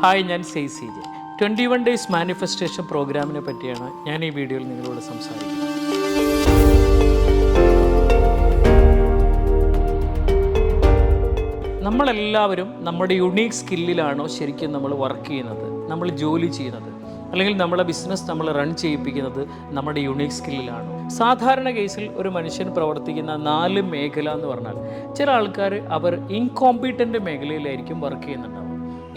Hi, ഞാൻ Syed CJ. 21 days manifestation പ്രോഗ്രാമിനെ പറ്റിയാണ് ഞാൻ ഈ വീഡിയോയിൽ നിങ്ങളോട് സംസാരിക്കുന്നത്. നമ്മളെല്ലാവരും നമ്മുടെ യുണീക്ക് സ്കില്ലിലാണോ ശരിക്കും നമ്മൾ വർക്ക് ചെയ്യുന്നത്, നമ്മൾ ജോലി ചെയ്യുന്നത്, അല്ലെങ്കിൽ നമ്മുടെ ബിസിനസ് നമ്മൾ റൺ ചെയ്യിപ്പിക്കുന്നത് നമ്മുടെ യുണീക്ക് സ്കില്ലിലാണോ? സാധാരണ കേസിൽ ഒരു മനുഷ്യൻ പ്രവർത്തിക്കുന്ന 4 മേഖല എന്ന് പറഞ്ഞാൽ, ചില ആൾക്കാർ അവർ ഇൻകോമ്പീറ്റൻ്റ് മേഖലയിലായിരിക്കും വർക്ക് ചെയ്യുന്നുണ്ടാവും.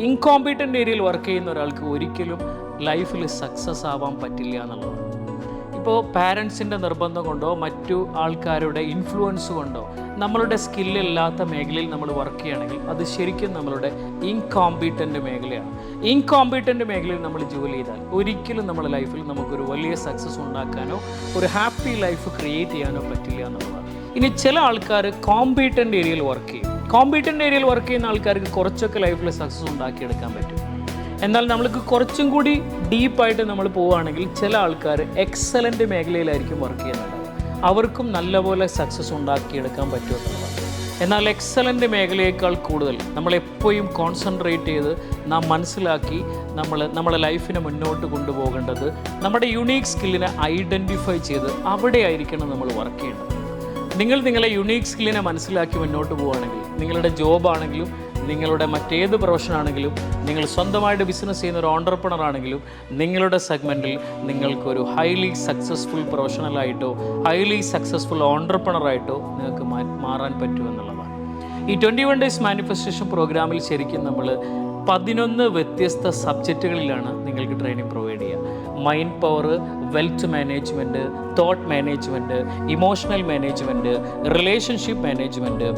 ഇൻകോമ്പീറ്റൻ്റ് ഏരിയയിൽ വർക്ക് ചെയ്യുന്ന ഒരാൾക്ക് ഒരിക്കലും ലൈഫിൽ സക്സസ് ആവാൻ പറ്റില്ല എന്നുള്ളതാണ്. ഇപ്പോൾ പാരൻസിൻ്റെ നിർബന്ധം കൊണ്ടോ മറ്റു ആൾക്കാരുടെ ഇൻഫ്ലുവൻസ് കൊണ്ടോ നമ്മളുടെ സ്കില്ലില്ലാത്ത മേഖലയിൽ നമ്മൾ വർക്ക് ചെയ്യുകയാണെങ്കിൽ അത് ശരിക്കും നമ്മളുടെ ഇൻകോമ്പീറ്റൻ്റ് മേഖലയാണ്. ഇൻകോമ്പീറ്റൻ്റ് മേഖലയിൽ നമ്മൾ ജോലി ചെയ്താൽ ഒരിക്കലും നമ്മുടെ ലൈഫിൽ നമുക്കൊരു വലിയ സക്സസ് ഉണ്ടാക്കാനോ ഒരു ഹാപ്പി ലൈഫ് ക്രിയേറ്റ് ചെയ്യാനോ പറ്റില്ല എന്നുള്ളതാണ്. ഇനി ചില ആൾക്കാർ കോമ്പീറ്റൻ്റ് ഏരിയയിൽ വർക്ക് ചെയ്യും. കോമ്പീറ്റൻ്റ് ഏരിയയിൽ വർക്ക് ചെയ്യുന്ന ആൾക്കാർക്ക് കുറച്ചൊക്കെ ലൈഫിൽ സക്സസ് ഉണ്ടാക്കിയെടുക്കാൻ പറ്റും. എന്നാൽ നമ്മൾക്ക് കുറച്ചും കൂടി ഡീപ്പായിട്ട് നമ്മൾ പോവുകയാണെങ്കിൽ ചില ആൾക്കാർ എക്സലൻ്റ് മേഖലയിലായിരിക്കും വർക്ക് ചെയ്യുന്നുണ്ടാവും. അവർക്കും നല്ലപോലെ സക്സസ് ഉണ്ടാക്കിയെടുക്കാൻ പറ്റുമെന്നുള്ളതാണ്. എന്നാൽ എക്സലൻ്റ് മേഖലയേക്കാൾ കൂടുതൽ നമ്മളെപ്പോഴും കോൺസെൻട്രേറ്റ് ചെയ്ത് നാം മനസ്സിലാക്കി നമ്മളെ ലൈഫിനെ മുന്നോട്ട് കൊണ്ടുപോകേണ്ടത് നമ്മുടെ യുണീക്ക് സ്കില്ലിനെ ഐഡൻറ്റിഫൈ ചെയ്ത് അവിടെ ആയിരിക്കണം നമ്മൾ വർക്ക് ചെയ്യേണ്ടത്. നിങ്ങളെ യുണീക്ക് സ്കില്ലിനെ മനസ്സിലാക്കി മുന്നോട്ട് പോവുകയാണെങ്കിൽ, നിങ്ങളുടെ ജോബാണെങ്കിലും നിങ്ങളുടെ മറ്റേത് പ്രൊഫഷനാണെങ്കിലും, നിങ്ങൾ സ്വന്തമായിട്ട് ബിസിനസ് ചെയ്യുന്ന ഒരു ഓൺട്രപ്രണർ ആണെങ്കിലും, നിങ്ങളുടെ സെഗ്മെൻറ്റിൽ നിങ്ങൾക്കൊരു ഹൈലി സക്സസ്ഫുൾ പ്രൊഫഷണലായിട്ടോ ഹൈലി സക്സസ്ഫുൾ ഓൺട്രപ്രണറായിട്ടോ നിങ്ങൾക്ക് മാറാൻ പറ്റുമെന്നുള്ളതാണ്. ഈ 21 ഡേയ്സ് മാനിഫെസ്റ്റേഷൻ പ്രോഗ്രാമിൽ ശരിക്കും നമ്മൾ 11 വ്യത്യസ്ത സബ്ജക്റ്റുകളിലാണ് നിങ്ങൾക്ക് ട്രെയിനിങ് പ്രൊവൈഡ് ചെയ്യുക. Mind power, wealth management, thought management, emotional management, relationship management,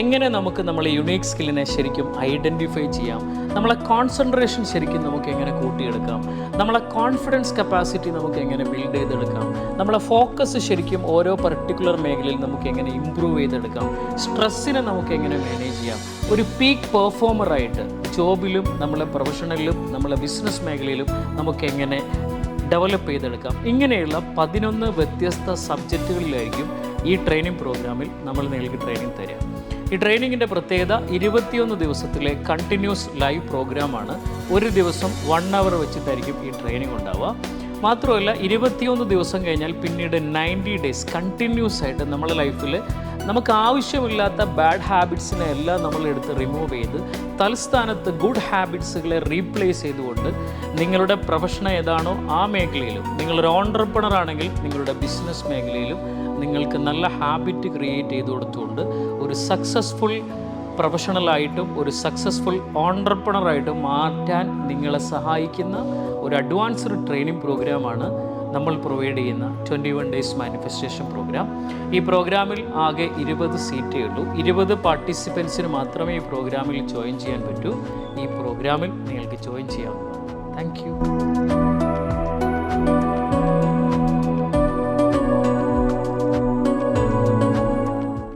എങ്ങനെ നമുക്ക് നമ്മളെ യുണീക്ക് സ്കില്ലിനെ ശരിക്കും ഐഡൻറ്റിഫൈ ചെയ്യാം, നമ്മളെ കോൺസെൻട്രേഷൻ ശരിക്കും നമുക്ക് എങ്ങനെ കൂട്ടിയെടുക്കാം, നമ്മളെ കോൺഫിഡൻസ് കപ്പാസിറ്റി നമുക്ക് എങ്ങനെ ബിൽഡ് ചെയ്തെടുക്കാം, നമ്മളെ ഫോക്കസ് ശരിക്കും ഓരോ പർട്ടിക്കുലർ മേഖലയിൽ നമുക്ക് എങ്ങനെ ഇമ്പ്രൂവ് ചെയ്തെടുക്കാം, സ്ട്രെസ്സിനെ നമുക്ക് എങ്ങനെ മാനേജ് ചെയ്യാം, ഒരു പീക്ക് പെർഫോമറായിട്ട് ജോബിലും നമ്മളെ പ്രൊഫഷണലിലും നമ്മളെ ബിസിനസ് മേഖലയിലും നമുക്കെങ്ങനെ ഡെവലപ്പ് ചെയ്തെടുക്കാം. ഇങ്ങനെയുള്ള 11 വ്യത്യസ്ത സബ്ജക്റ്റുകളിലായിരിക്കും ഈ ട്രെയിനിങ് പ്രോഗ്രാമിൽ നമ്മൾ നിങ്ങൾക്ക് ട്രെയിനിങ് തരിക. ഈ ട്രെയിനിങ്ങിൻ്റെ പ്രത്യേകത 21 ദിവസത്തിലെ കണ്ടിന്യൂസ് ലൈവ് പ്രോഗ്രാമാണ്. ഒരു ദിവസം 1 hour വെച്ചിട്ടായിരിക്കും ഈ ട്രെയിനിങ് ഉണ്ടാവുക. മാത്രമല്ല 21 ദിവസം കഴിഞ്ഞാൽ പിന്നീട് 90 ഡേയ്സ് കണ്ടിന്യൂസ് ആയിട്ട് നമ്മുടെ ലൈഫിൽ നമുക്ക് ആവശ്യമില്ലാത്ത ബാഡ് ഹാബിറ്റ്സിനെ എല്ലാം നമ്മളെടുത്ത് റിമൂവ് ചെയ്ത് തൽസ്ഥാനത്ത് ഗുഡ് ഹാബിറ്റ്സുകളെ റീപ്ലേസ് ചെയ്തുകൊണ്ട് നിങ്ങളുടെ പ്രൊഫഷൻ ഏതാണോ ആ മേഖലയിലും, നിങ്ങളൊരു ഓൺട്രപ്രണർ ആണെങ്കിൽ നിങ്ങളുടെ ബിസിനസ് മേഖലയിലും നിങ്ങൾക്ക് നല്ല ഹാബിറ്റ് ക്രിയേറ്റ് ചെയ്ത് കൊടുത്തുകൊണ്ട് ഒരു സക്സസ്ഫുൾ പ്രൊഫഷണലായിട്ടും ഒരു സക്സസ്ഫുൾ ഓൺട്രപ്രണറായിട്ടും മാറ്റാൻ നിങ്ങളെ സഹായിക്കുന്ന ഒരു അഡ്വാൻസ്ഡ് ട്രെയിനിങ് പ്രോഗ്രാമാണ് നമ്മൾ പ്രൊവൈഡ് ചെയ്യുന്ന 21 ഡേയ്സ് മാനിഫെസ്റ്റേഷൻ പ്രോഗ്രാം. ഈ പ്രോഗ്രാമിൽ ആകെ 20 സീറ്റേ ഉള്ളൂ. 20 പാർട്ടിസിപ്പൻസിന് മാത്രമേ ഈ പ്രോഗ്രാമിൽ ജോയിൻ ചെയ്യാൻ പറ്റൂ. ഈ പ്രോഗ്രാമിൽ നിങ്ങൾക്ക് ജോയിൻ ചെയ്യാവുന്നതാണ്. Thank you.